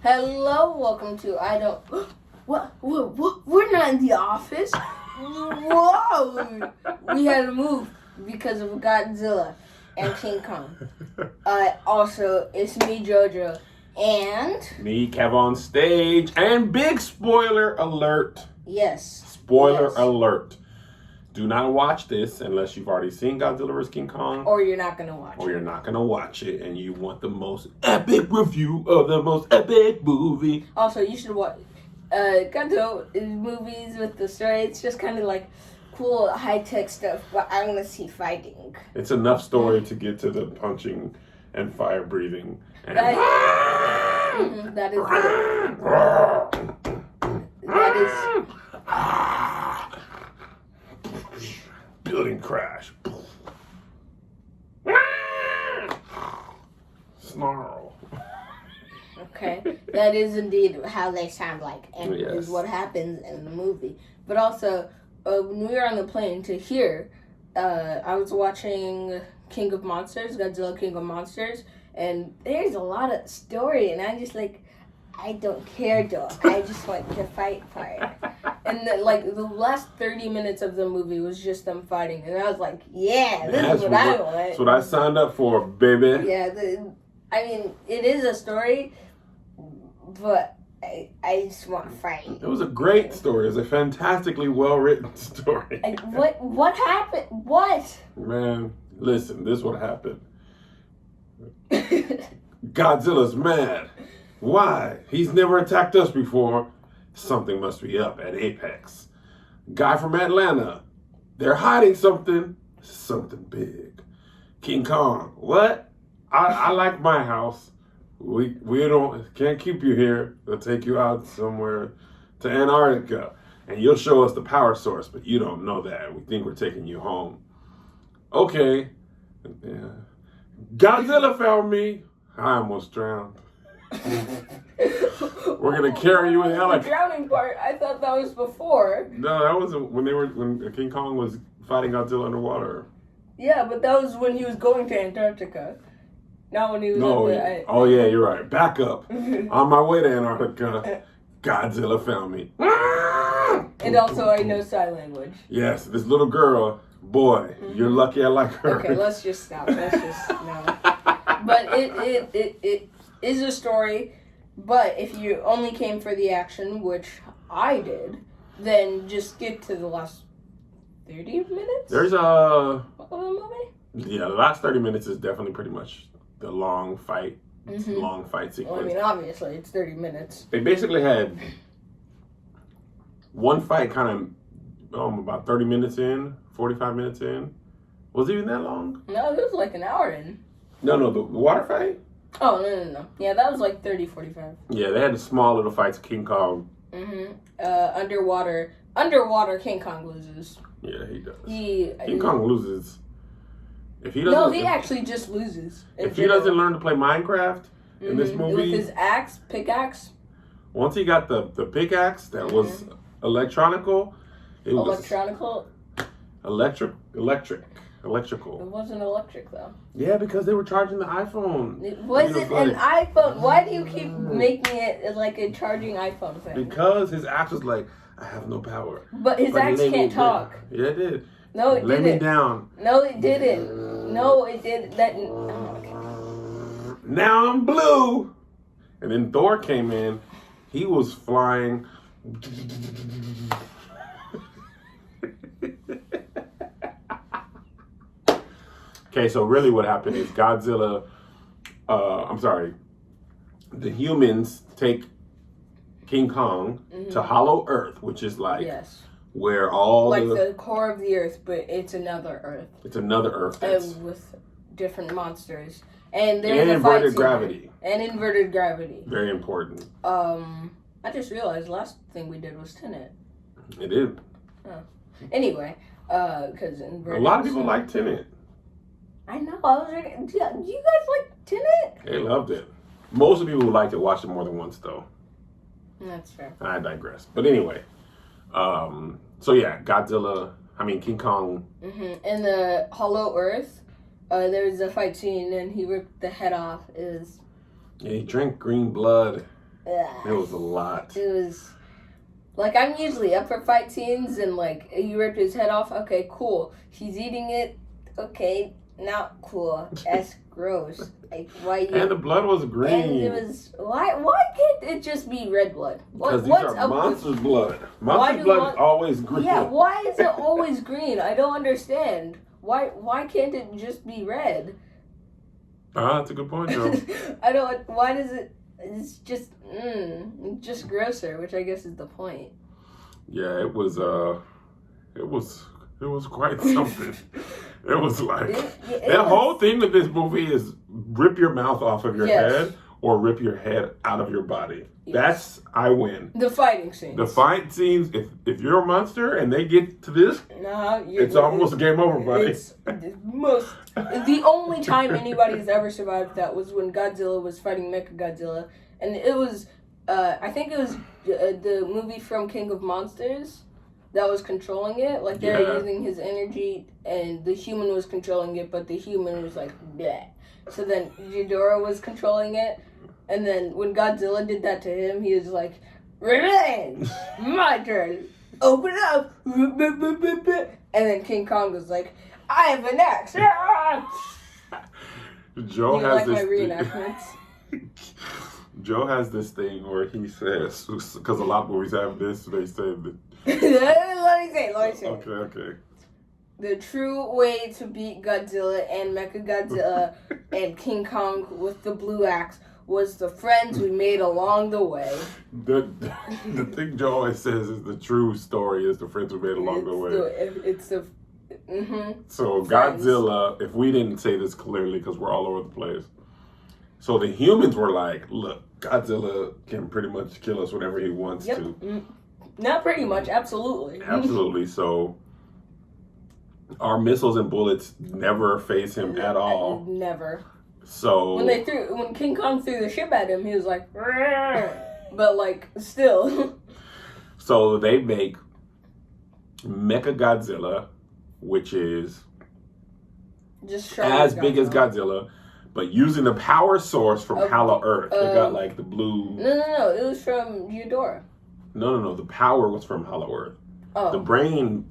Hello, welcome to I don't. What? We're not in the office. Whoa! We had to move because of Godzilla and King Kong. Also, it's me, JoJo, and me, Kev, on stage, and big spoiler alert. Yes. Spoiler alert. Do not watch this unless you've already seen Godzilla vs. King Kong. Or you're not going to watch it. Or you're not going to watch it and you want the most epic review of the most epic movie. Also, you should watch Godzilla movies with the story. It's just kind of like cool, high-tech stuff, but I want to see fighting. It's enough story to get to the punching and fire breathing. And that is building crash. Snarl. Okay, that is indeed how they sound like, and Yes. is what happens in the movie. But also, when we were on the plane to here, I was watching King of Monsters, Godzilla King of Monsters, and there's a lot of story, and I just I don't care, dog. I just want to fight for it. And the last 30 minutes of the movie was just them fighting, and I was like, yeah, this is what I want. That's what I signed up for, baby. Yeah, I mean, it is a story, but I just want to fight. It was a great story. It was a fantastically well-written story. What happened? What? Man, listen, this is what happened. Godzilla's mad. Why? He's never attacked us before. Something must be up at Apex. Guy from Atlanta. They're hiding something. Something big. King Kong. What? I like my house. We can't keep you here. We'll take you out somewhere to Antarctica. And you'll show us the power source, but you don't know that. We think we're taking you home. Okay. Yeah. Godzilla found me. I almost drowned. We're gonna carry you in helicopter. The drowning part, I thought that was before. No, that was when King Kong was fighting Godzilla underwater. Yeah, but that was when he was going to Antarctica. Not when he was Oh yeah, you're right. Back up. On my way to Antarctica, Godzilla found me. And also I know sign language. Yes, this little girl, boy, you're lucky I like her. Okay, let's just stop. No. But it is a story, but if you only came for the action, which I did, then just get to the last 30 minutes There's of the movie. Yeah, the last 30 minutes is definitely pretty much the long fight. It's a long fight sequence. Well, I mean, obviously, it's 30 minutes. They basically had one fight kind of about 30 minutes in, 45 minutes in. Was it even that long? No, it was like an hour in. No, the water fight? Oh, no. Yeah, that was like 30, 45. Yeah, they had the small little fights. King Kong. Underwater, King Kong loses. Yeah, he does. King Kong loses. If he doesn't, no, he actually just loses. If he doesn't learn to play Minecraft in this movie, with his pickaxe. Once he got the pickaxe that was electrical. It Electrical. Electrical. It wasn't electric though. Yeah, because they were charging the iPhone. It wasn't an iPhone. Why do you keep making it like a charging iPhone thing? Because his axe was like, I have no power. But his axe can't talk. Yeah, it did. No, it Lay didn't. me down. No, it didn't. No, it did. Okay. Now I'm blue. And then Thor came in. He was flying. Okay, so really what happened is Godzilla, the humans take King Kong to Hollow Earth, which is like where all the core of the Earth, but it's another Earth. It's another Earth that's with different monsters. And there's inverted gravity. And inverted gravity. Very important. I just realized last thing we did was Tenet. It did. Oh. Anyway, because a lot of people like Tenet. I know. I was like, do you guys like Tenet? They loved it. Most of the people who liked it watched it more than once, though. That's fair. I digress. But anyway, so yeah, King Kong. In the Hollow Earth, there was a fight scene and he ripped the head off. Yeah, he drank green blood. It was a lot. It was like, I'm usually up for fight scenes, and like he ripped his head off. Okay, cool. He's eating it. Okay, not cool. That's gross. Like, why you? And the blood was green. And it was why can't it just be red blood? Because these what's are up monster's with, blood. Monster's blood is always green. Yeah, why is it always green? I don't understand. Why can't it just be red? That's a good point, Joe. I don't. Why does it? It's just grosser, which I guess is the point. Yeah, it was quite something. It was like the whole theme of this movie is rip your mouth off of your head or rip your head out of your body. Yes. That's I win. The fighting scenes. The fight scenes. If you're a monster and they get to this, it's almost game over, buddy. It's the only time anybody's ever survived that was when Godzilla was fighting Mechagodzilla, and it was I think it was the movie from King of Monsters that was controlling it. Like, they were using his energy, and the human was controlling it, but the human was like, bleh. So then Ghidorah was controlling it, and then when Godzilla did that to him, he was like, revenge! My turn! Open up! And then King Kong was like, I have an axe! Joe you has like this my reenactments? Joe has this thing where he says, because a lot of movies have this, they say that. Let me say. Okay. The true way to beat Godzilla and Mechagodzilla and King Kong with the blue axe was the friends we made along the way. The thing Joe always says is the true story is the friends we made along the way. So friends. Godzilla, if we didn't say this clearly because we're all over the place. So the humans were like, look, Godzilla can pretty much kill us whenever he wants to. Not pretty much, absolutely. Absolutely. So our missiles and bullets never phase him at all. Never. So when King Kong threw the ship at him, he was like, but like still. So they make Mechagodzilla, which is just as big as Godzilla, but using the power source from Hollow Earth. They got like the blue. No. It was from Ghidorah. No. The power was from Hollow Earth. Oh. The brain.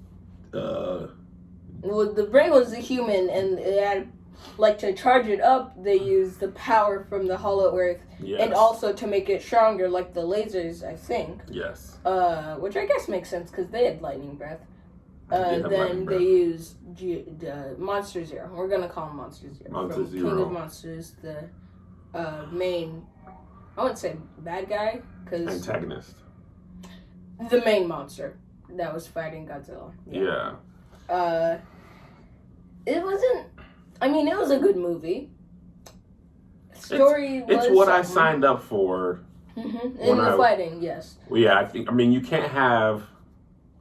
Well, the brain was the human, and it had, like, to charge it up, they used the power from the Hollow Earth, and also to make it stronger, like the lasers, I think. Yes. Which I guess makes sense because they had lightning breath. Then they used Monster Zero. We're gonna call him Monster Zero. Monster Zero. King of Monsters, the main. I wouldn't say bad guy because antagonist. The main monster that was fighting Godzilla. Yeah. It wasn't. I mean, it was a good movie. Story it's what I signed up for. Mm-hmm. In the fighting, yes. Well, yeah, I mean, you can't have.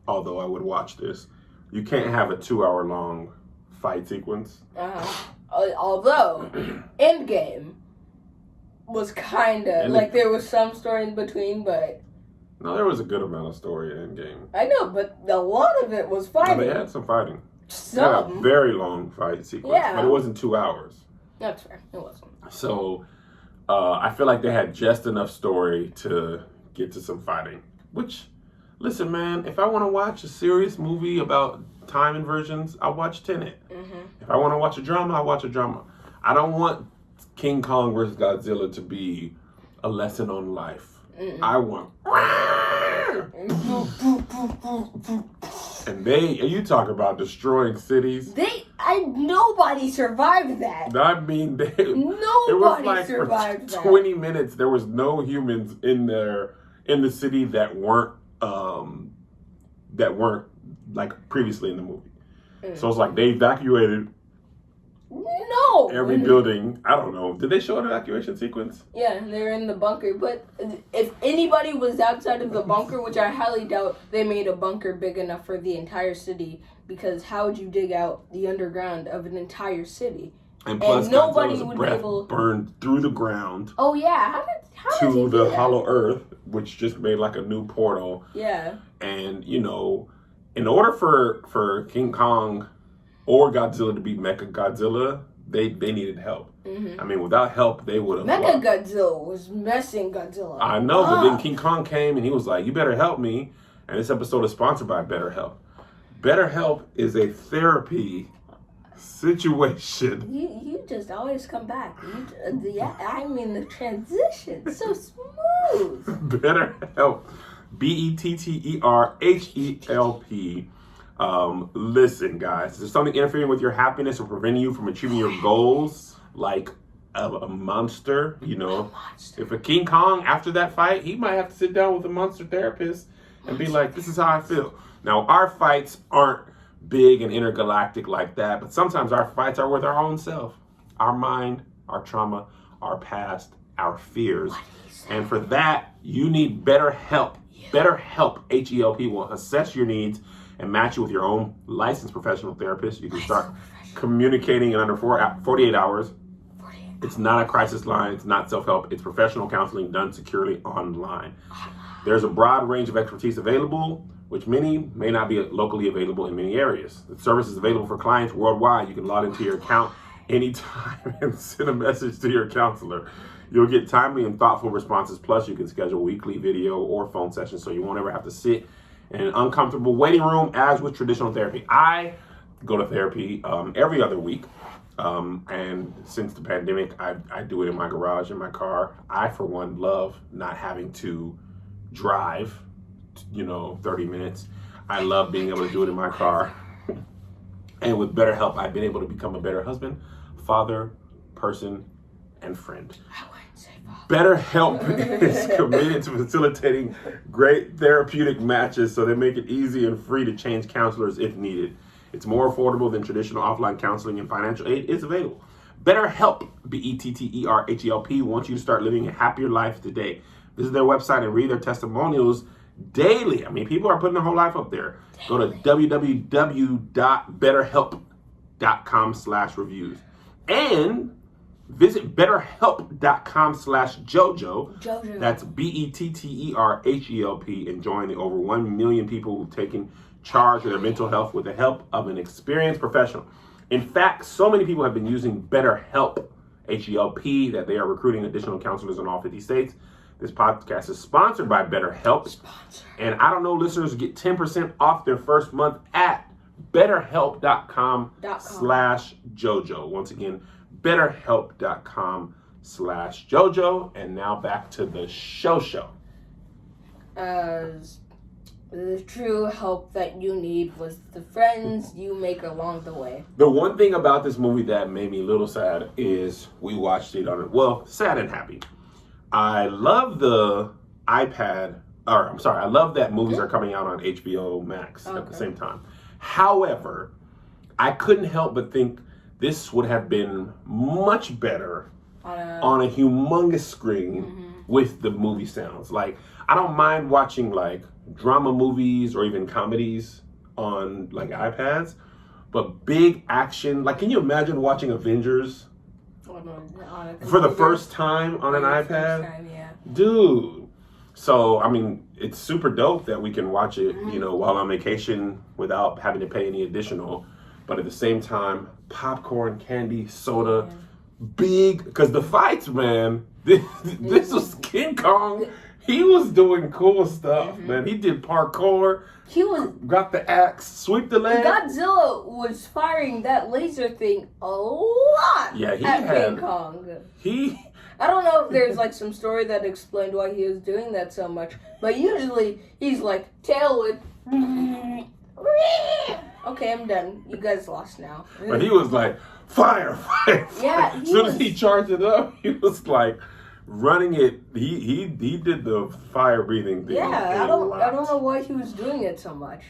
Although I would watch this, you can't have a 2-hour-long fight sequence. Although, Endgame was kind of like there was some story in between, but. No, there was a good amount of story in Endgame. I know, but a lot of it was fighting. No, they had some fighting. Some. They had a very long fight sequence, but it wasn't 2 hours. That's fair. It wasn't. So, I feel like they had just enough story to get to some fighting. Which, listen, man, if I want to watch a serious movie about time inversions, I'll watch Tenet. Mm-hmm. If I want to watch a drama, I'll watch a drama. I don't want King Kong versus Godzilla to be a lesson on life. I want. And you talk about destroying cities. Nobody survived that. I mean, nobody survived that. 20 minutes, there was no humans in the city that weren't like previously in the movie. So it's like they evacuated. No. Every building. I don't know. Did they show an evacuation sequence? Yeah, they're in the bunker. But if anybody was outside of the bunker, which I highly doubt, they made a bunker big enough for the entire city. Because how would you dig out the underground of an entire city? And plus, nobody would be able burned through the ground. Oh yeah, how did to the Hollow Earth, which just made like a new portal. Yeah. And in order for King Kong or Godzilla to beat Mechagodzilla, they needed help. I mean, without help, they would have. Mecha Godzilla was messing Godzilla. I know, but then King Kong came and he was like, "You better help me." And this episode is sponsored by BetterHelp. BetterHelp is a therapy situation. You just always come back. The transition so smooth. BetterHelp, BetterHelp. Listen, guys, is there something interfering with your happiness or preventing you from achieving your goals? Like a monster, you know? If a King Kong, after that fight, he might have to sit down with a monster therapist and be like, "This is how I feel." Now, our fights aren't big and intergalactic like that, but sometimes our fights are with our own self, our mind, our trauma, our past, our fears. And for that, you need BetterHelp. BetterHelp, H-E-L-P, will assess your needs and match you with your own licensed professional therapist. You can start communicating in under 48 hours. It's not a crisis line. It's not self-help. It's professional counseling done securely online. There's a broad range of expertise available, which many may not be locally available in many areas. The service is available for clients worldwide. You can log into your account anytime and send a message to your counselor. You'll get timely and thoughtful responses. Plus, you can schedule weekly video or phone sessions so you won't ever have to sit in an uncomfortable waiting room as with traditional therapy. I go to therapy every other week. And since the pandemic, I do it in my garage, in my car. I, for one, love not having to drive, 30 minutes. I love being able to do it in my car. And with BetterHelp, I've been able to become a better husband, father, person, and friend. BetterHelp is committed to facilitating great therapeutic matches, so they make it easy and free to change counselors if needed. It's more affordable than traditional offline counseling, and financial aid is available. BetterHelp, BetterHelp, wants you to start living a happier life today. Visit their website and read their testimonials daily. I mean, people are putting their whole life up there. Go to www.betterhelp.com/reviews and visit betterhelp.com/JoJo. That's BetterHelp and join the over 1 million people who've taken charge of their mental health with the help of an experienced professional. In fact, so many people have been using BetterHelp, HELP, that they are recruiting additional counselors in all 50 states. This podcast is sponsored by BetterHelp. And I don't know, listeners get 10% off their first month at betterhelp.com/JoJo. Once again, betterhelp.com/JoJo. And now back to the show. The true help that you need was the friends you make along the way. The one thing about this movie that made me a little sad is we watched it sad and happy. I love the I love that movies are coming out on HBO Max at the same time. However, I couldn't help but think this would have been much better on a humongous screen with the movie sounds. Like, I don't mind watching like drama movies or even comedies on like iPads, but big action, like, can you imagine watching Avengers for the first time on an iPad? Dude. So, I mean, it's super dope that we can watch it, while on vacation without having to pay any additional. But at the same time, popcorn, candy, soda, big, because the fights, man, this was King Kong. He was doing cool stuff, man. He did parkour. He got the axe, sweep the leg. Godzilla was firing that laser thing a lot King Kong. I don't know if there's like some story that explained why he was doing that so much, but usually he's like tail whip. Okay, I'm done. You guys lost now. But he was like, fire. Yeah. As soon as he charged it up, he was like running it. He did the fire breathing thing. Yeah, I don't know why he was doing it so much.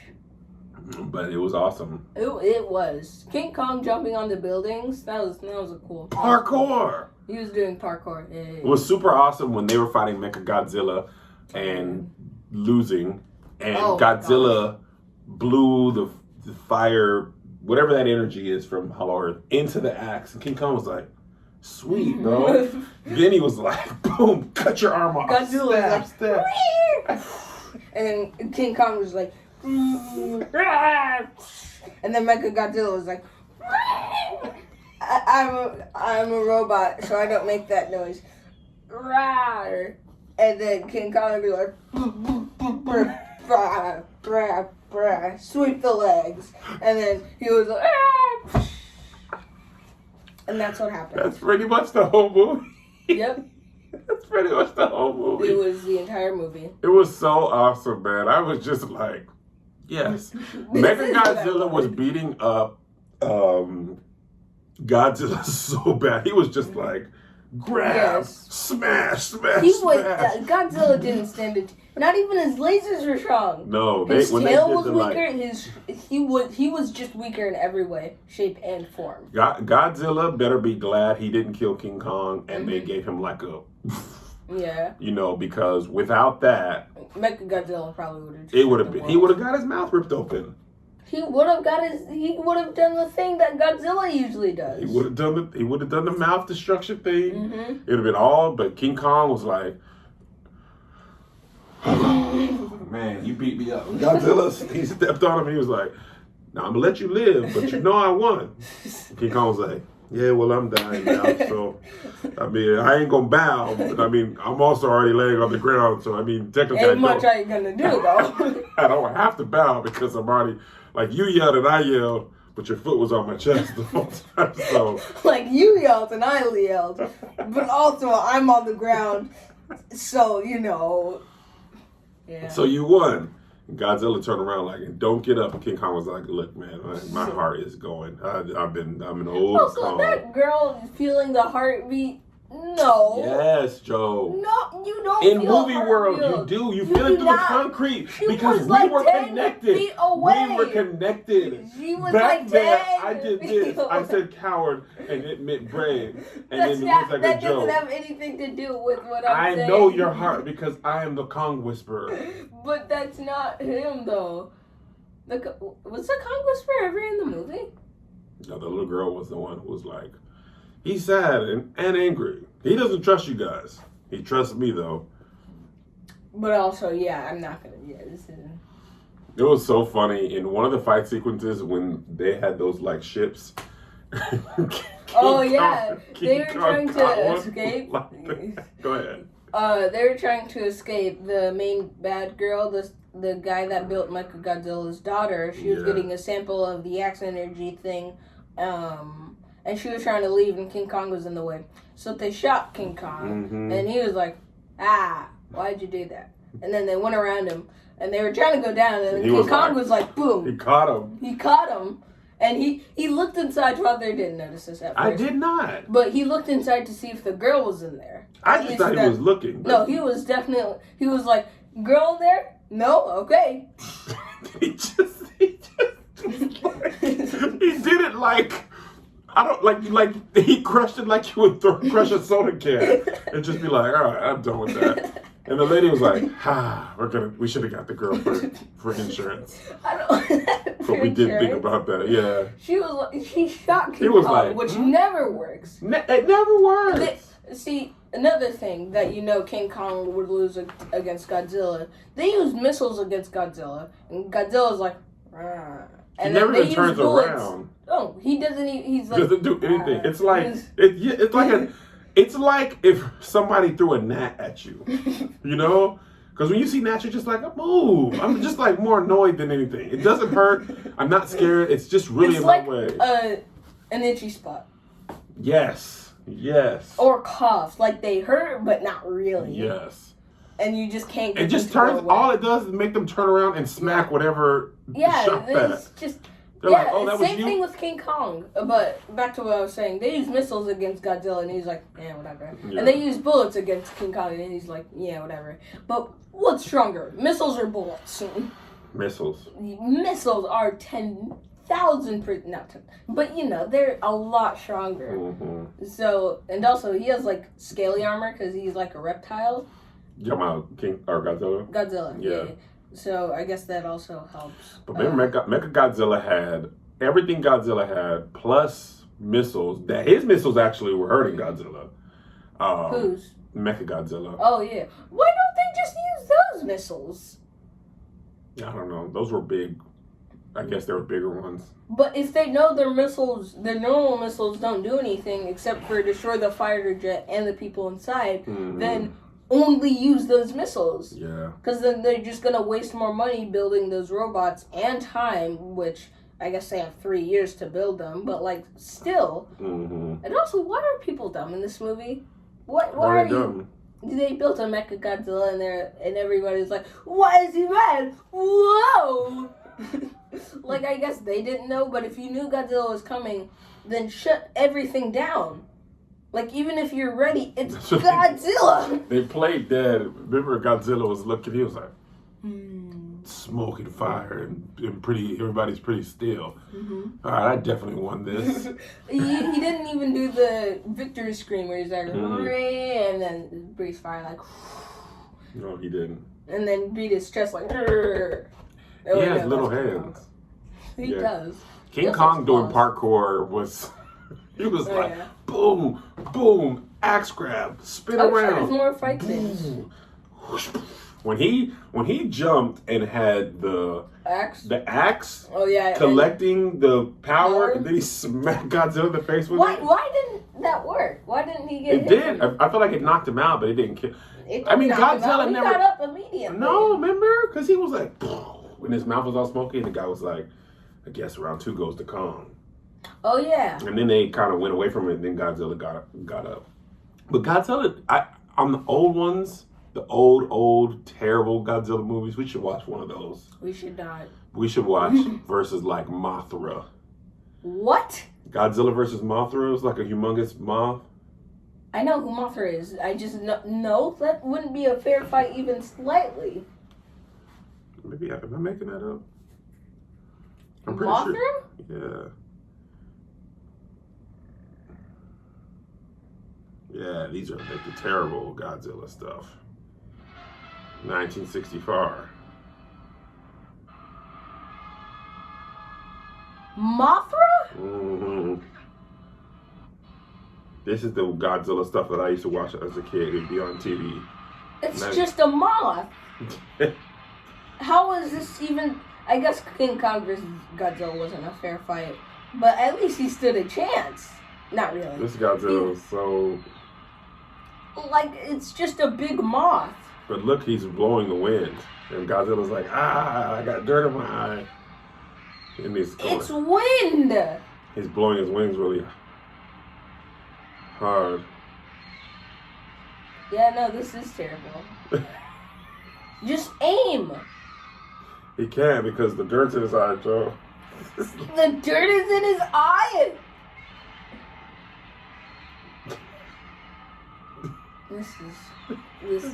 But it was awesome. It was. King Kong jumping on the buildings, that was a cool parkour. He was doing parkour. Yeah. It was super awesome when they were fighting Mecha Godzilla and losing, and Godzilla blew the fire, whatever that energy is from Hollow Earth, into the axe. And King Kong was like, sweet, bro. Then he was like, boom, cut your arm off. Godzilla Stab. And King Kong was like, and then Mecha Godzilla was like, I'm a robot, so I don't make that noise. Rawr. And then King Kong would be like, brah, brah, brah, sweep the legs. And then he was like, ah! And that's what happened. That's pretty much the whole movie. Yep. That's pretty much the whole movie. It was the entire movie. It was so awesome, man. I was just like, yes. Mechagodzilla was beating up Godzilla so bad. He was just like, grab, smash, smash, he smash. Was, Godzilla didn't stand it. Not even his lasers were strong. No, his tail was weaker. He was just weaker in every way, shape, and form. Godzilla better be glad he didn't kill King Kong, and they gave him like a. Yeah. You know, because without that, Mechagodzilla probably would have. It would have been. He would have got his mouth ripped open. He would have done the thing that Godzilla usually does. He would have done the mouth destruction thing. Mm-hmm. It would have been all. But King Kong was like, man, you beat me up. Godzilla, he stepped on him. He was like, now I'm gonna let you live, but you know I won. King Kong was like, yeah, well, I'm dying now, so I mean, I ain't gonna bow, but I mean, I'm also already laying on the ground, so I mean, technically, ain't much I ain't gonna do though. I don't have to bow because I'm already. Like, you yelled and I yelled, but your foot was on my chest the whole time, so. Like, you yelled and I yelled, but also I'm on the ground, so, you know, yeah. So you won. Godzilla turned around like, don't get up. And King Kong was like, look, man, my heart is going. I'm an old Also, Kong. that girl feeling the heartbeat, no. Yes, Joe. No, you don't. In feel movie world, you do. You feel it through the concrete because we like were 10 connected. feet away. We were connected. She was Back like then, 10 I did this. I said coward, and it meant brave, and That's then it not, was like that a joke. doesn't have anything to do with what I'm saying. I know your heart because I am the Kong Whisperer. But that's not him, though. Was the Kong Whisperer ever in the movie? No, the little girl was the one who was like, he's sad and angry. He doesn't trust you guys. He trusts me, though. But also, yeah, I'm not gonna. Yeah, this isn't. It was so funny in one of the fight sequences when they had those like ships. Oh yeah, they were trying to escape. Go ahead. They were trying to escape. The main bad girl, the guy that built Mechagodzilla's daughter. She was getting a sample of the X energy thing, and she was trying to leave, and King Kong was in the way. So they shot King Kong, and he was like, why'd you do that? And then they went around him, and they were trying to go down, and King Kong was like, boom. He caught him. And he looked inside. Well, they didn't notice this at first. I did not. But he looked inside to see if the girl was in there. I just thought he was looking. No, he was definitely. He was like, girl in there? No? Okay. he did it like... I don't like he crushed it like you would crush a soda can and just be like, all right, I'm done with that. And the lady was like, we should have got the girl for insurance. I don't. But we did think about that, yeah. She shot King Kong, which never works. It never works. See, another thing that King Kong would lose against Godzilla. They use missiles against Godzilla, and Godzilla's like, Rah. And he never even turns around. Oh, he doesn't. He's like doesn't do anything. It's like it's like if somebody threw a gnat at you, Because when you see gnats, you're just like, move. I'm just like more annoyed than anything. It doesn't hurt. I'm not scared. It's just really in my way. An itchy spot. Yes. Or cough, like they hurt but not really. Yes. And you just can't get it just turns, all it does is make them turn around and smack whatever shot that. It's just, They're like, oh, that was you? Same thing with King Kong. But back to what I was saying, they use missiles against Godzilla and he's like, yeah, whatever. Yeah. And they use bullets against King Kong and he's like, yeah, whatever. But what's stronger, missiles or bullets? Missiles. Missiles are 10,000%, not 10, but they're a lot stronger. Mm-hmm. So, and also he has like scaly armor because he's like a reptile. You talking about King or Godzilla? Godzilla, yeah. So I guess that also helps. But remember, Mechagodzilla had everything Godzilla had plus missiles. That his missiles actually were hurting Godzilla. Whose? Mechagodzilla. Oh yeah. Why don't they just use those missiles? I don't know. Those were big I guess there were bigger ones. But if they know their normal missiles don't do anything except for destroy the fighter jet and the people inside, then only use those missiles. Yeah. Because then they're just going to waste more money building those robots and time, which I guess they have 3 years to build them. But, like, still. And also, why are people dumb in this movie? Why are you... They built a Mecha Godzilla in there, and everybody's like, why is he mad? Whoa! Like, I guess they didn't know, but if you knew Godzilla was coming, then shut everything down. Like, even if you're ready, it's Godzilla! They played dead. Remember, Godzilla was looking, he was like, smoke and fire, and everybody's pretty still. All right, I definitely won this. he didn't even do the victory scream where he's like, and then breathes fire, like, no, he didn't. And then beat his chest like, he has little hands. He does. King Kong doing parkour was, he was boom, boom, axe grab, spin around. Sure, there's more fight scenes. When he jumped and had the axe, collecting the power, and then he smacked Godzilla in the face with it. Why didn't that work? Why didn't he get it? It did. I felt like it knocked him out, but it didn't kill. I mean, Godzilla never. He got up immediately. No, remember? Because he was like, when his mouth was all smoky, and the guy was like, I guess round 2 goes to Kong. Oh yeah. And then they kind of went away from it, and then Godzilla got up. But Godzilla, on the old ones. The old, terrible Godzilla movies. We should watch one of those. We should not. We should watch versus like Mothra. What? Godzilla versus Mothra is like a humongous moth. I know who Mothra is. I just no, that wouldn't be a fair fight even slightly. Maybe am I making that up? I'm pretty Mothra? Sure. Yeah. Yeah, these are like the terrible Godzilla stuff. 1964. Mothra? This is the Godzilla stuff that I used to watch as a kid. It'd be on TV. It's just a moth. How was this even... I guess King Kong versus Godzilla wasn't a fair fight, but at least he stood a chance. Not really. This Godzilla was so... Like, it's just a big moth. But look, he's blowing the wind. And Godzilla's like, I got dirt in my eye. And it's wind! He's blowing his wings really hard. Yeah, no, this is terrible. Just aim! He can't because the dirt's in his eye, Joe. The dirt is in his eye? This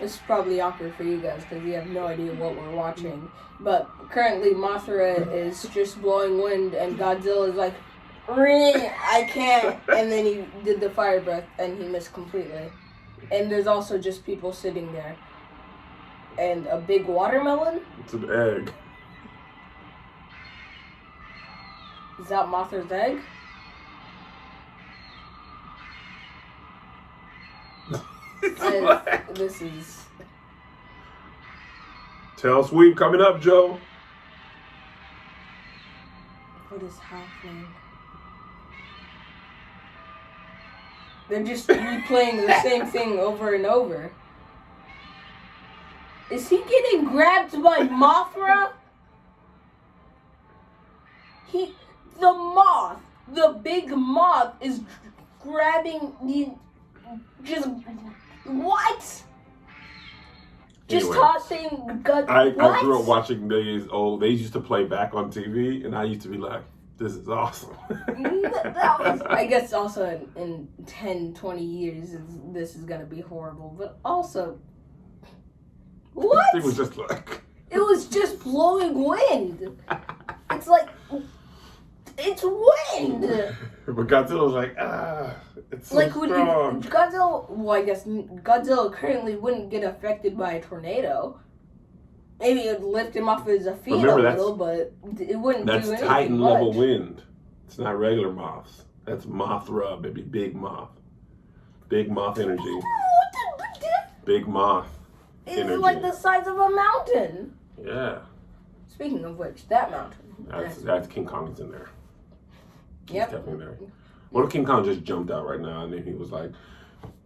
is probably awkward for you guys because you have no idea what we're watching. But currently Mothra is just blowing wind and Godzilla is like, I can't. And then he did the fire breath and he missed completely. And there's also just people sitting there. And a big watermelon? It's an egg. Is that Mothra's egg? This is... Tail sweep coming up, Joe. What is happening? They're just replaying the same thing over and over. Is he getting grabbed by Mothra? The big moth is grabbing the... Just... What? Just anyway, tossing... I grew up watching Millions Old. They used to play back on TV, and I used to be like, this is awesome. That was, I guess also in 10, 20 years, this is going to be horrible. But also, what? It was just like... It was just blowing wind. It's like, it's wind. But Godzilla was like, it's so like strong. Godzilla, well, I guess Godzilla currently wouldn't get affected by a tornado. Maybe it would lift him off his feet a little, but it wouldn't do anything. That's Titan level wind. It's not regular moths. That's Mothra, baby. Big moth. Big moth energy. Big moth energy. It's like the size of a mountain. Yeah. Speaking of which, that mountain. That's King Kong is in there. Yep. He's definitely there. What if King Kong just jumped out right now and then he was like,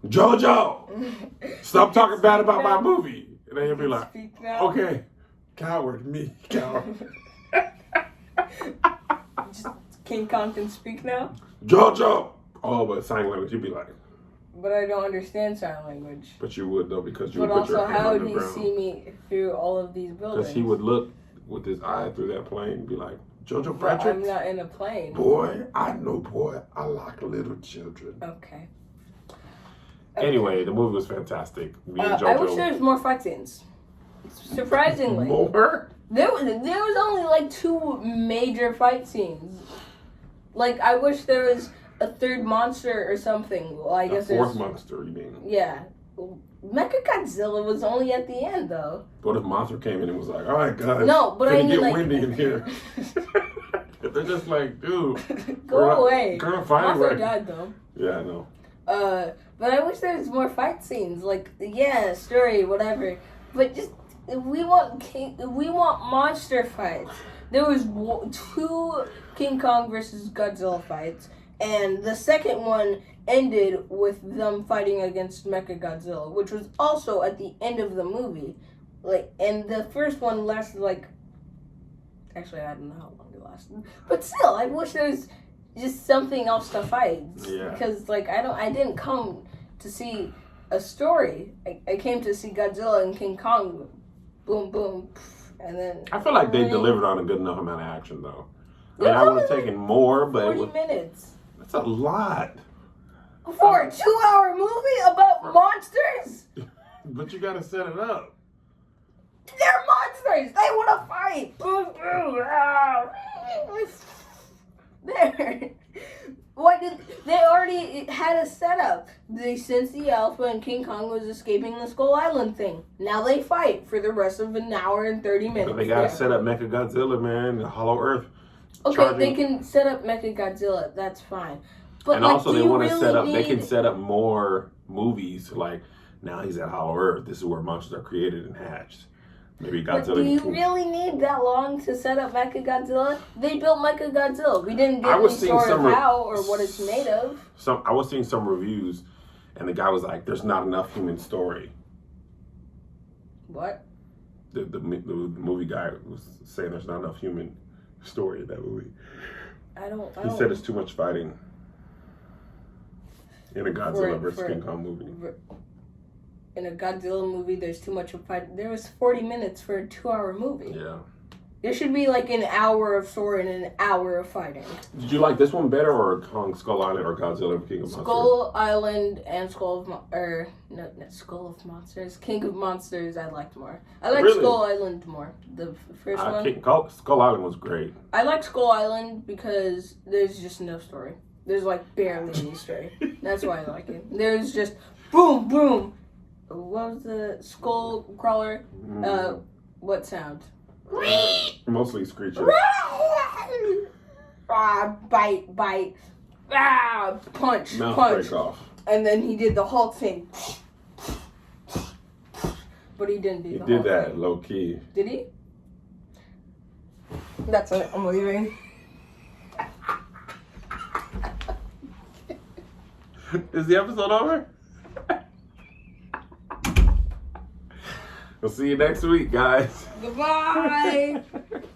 JoJo, stop talking bad about my movie. And then he'll be like, okay, coward, me, coward. Just King Kong can speak now? JoJo. Oh, but sign language, you'd be like. But I don't understand sign language. But you would, though, because you but would put your hand how on would the he ground. see me through all of these buildings? Because he would look with his eye through that plane and be like, JoJo But Patrick. I'm not in a plane. Boy, I know, boy, I like little children. Okay. Anyway, the movie was fantastic. Me and JoJo. I wish there was more fight scenes. Surprisingly. More? There was only like 2 major fight scenes. Like, I wish there was a third monster or something. Well, I guess A fourth there's... monster, you mean? Yeah. Mechagodzilla was only at the end, though. What if Monster came in and was like, all right, guys. No, but I mean, get like... windy in here. They're just like, dude. Go away. Kind of fighting Monster right. died, though. Yeah, I know. But I wish there was more fight scenes. Like, yeah, story, whatever. But just... We want monster fights. There was 2 King Kong versus Godzilla fights, and the second one ended with them fighting against Mechagodzilla, which was also at the end of the movie. Like, and the first one lasted like. Actually, I don't know how long it lasted, but still, I wish there was just something else to fight. Yeah. Because like I didn't come to see a story. I came to see Godzilla and King Kong. Boom, boom, and then... I feel like they delivered on a good enough amount of action, though. I mean, I would have taken more, but... 40 minutes. That's a lot. For a 2-hour movie about monsters? But you gotta set it up. They're monsters! They want to fight! Boom, boom, ah. There. Why did... They already had a setup. They sensed the alpha and King Kong was escaping the Skull Island thing. Now they fight for the rest of an hour and 30 minutes. But they gotta set up Mechagodzilla, man, the Hollow Earth. Okay, they can set up Mechagodzilla. That's fine. But And like, also they want to really set up, they can set up more movies, like, now he's at Hollow Earth. This is where monsters are created and hatched. Maybe Godzilla. But do you really need that long to set up Mechagodzilla? They built Mechagodzilla. We didn't get any sort of how or what it's made of. I was seeing some reviews, and the guy was like, "There's not enough human story." What? The movie guy was saying there's not enough human story in that movie. He said it's too much fighting in a Godzilla versus King Kong movie. In a Godzilla movie, there's too much of fight. There was 40 minutes for a 2-hour movie. Yeah. There should be like an hour of story and an hour of fighting. Did you like this one better, or Kong Skull Island, or Godzilla King of Monsters? Skull Island and Skull of Monsters. King of Monsters I liked more. I like Skull Island more. The first one. Skull Island was great. I like Skull Island because there's just no story. There's like barely any story. That's why I like it. There's just boom, boom. What was the skull crawler? What sound? Mostly screeching. Bite. Punch. Mouth punch. break off. And then he did the Hulk thing. But he didn't do the Hulk He did that thing. low key. Did he? That's it. I'm leaving. Is the episode over? We'll see you next week, guys. Goodbye.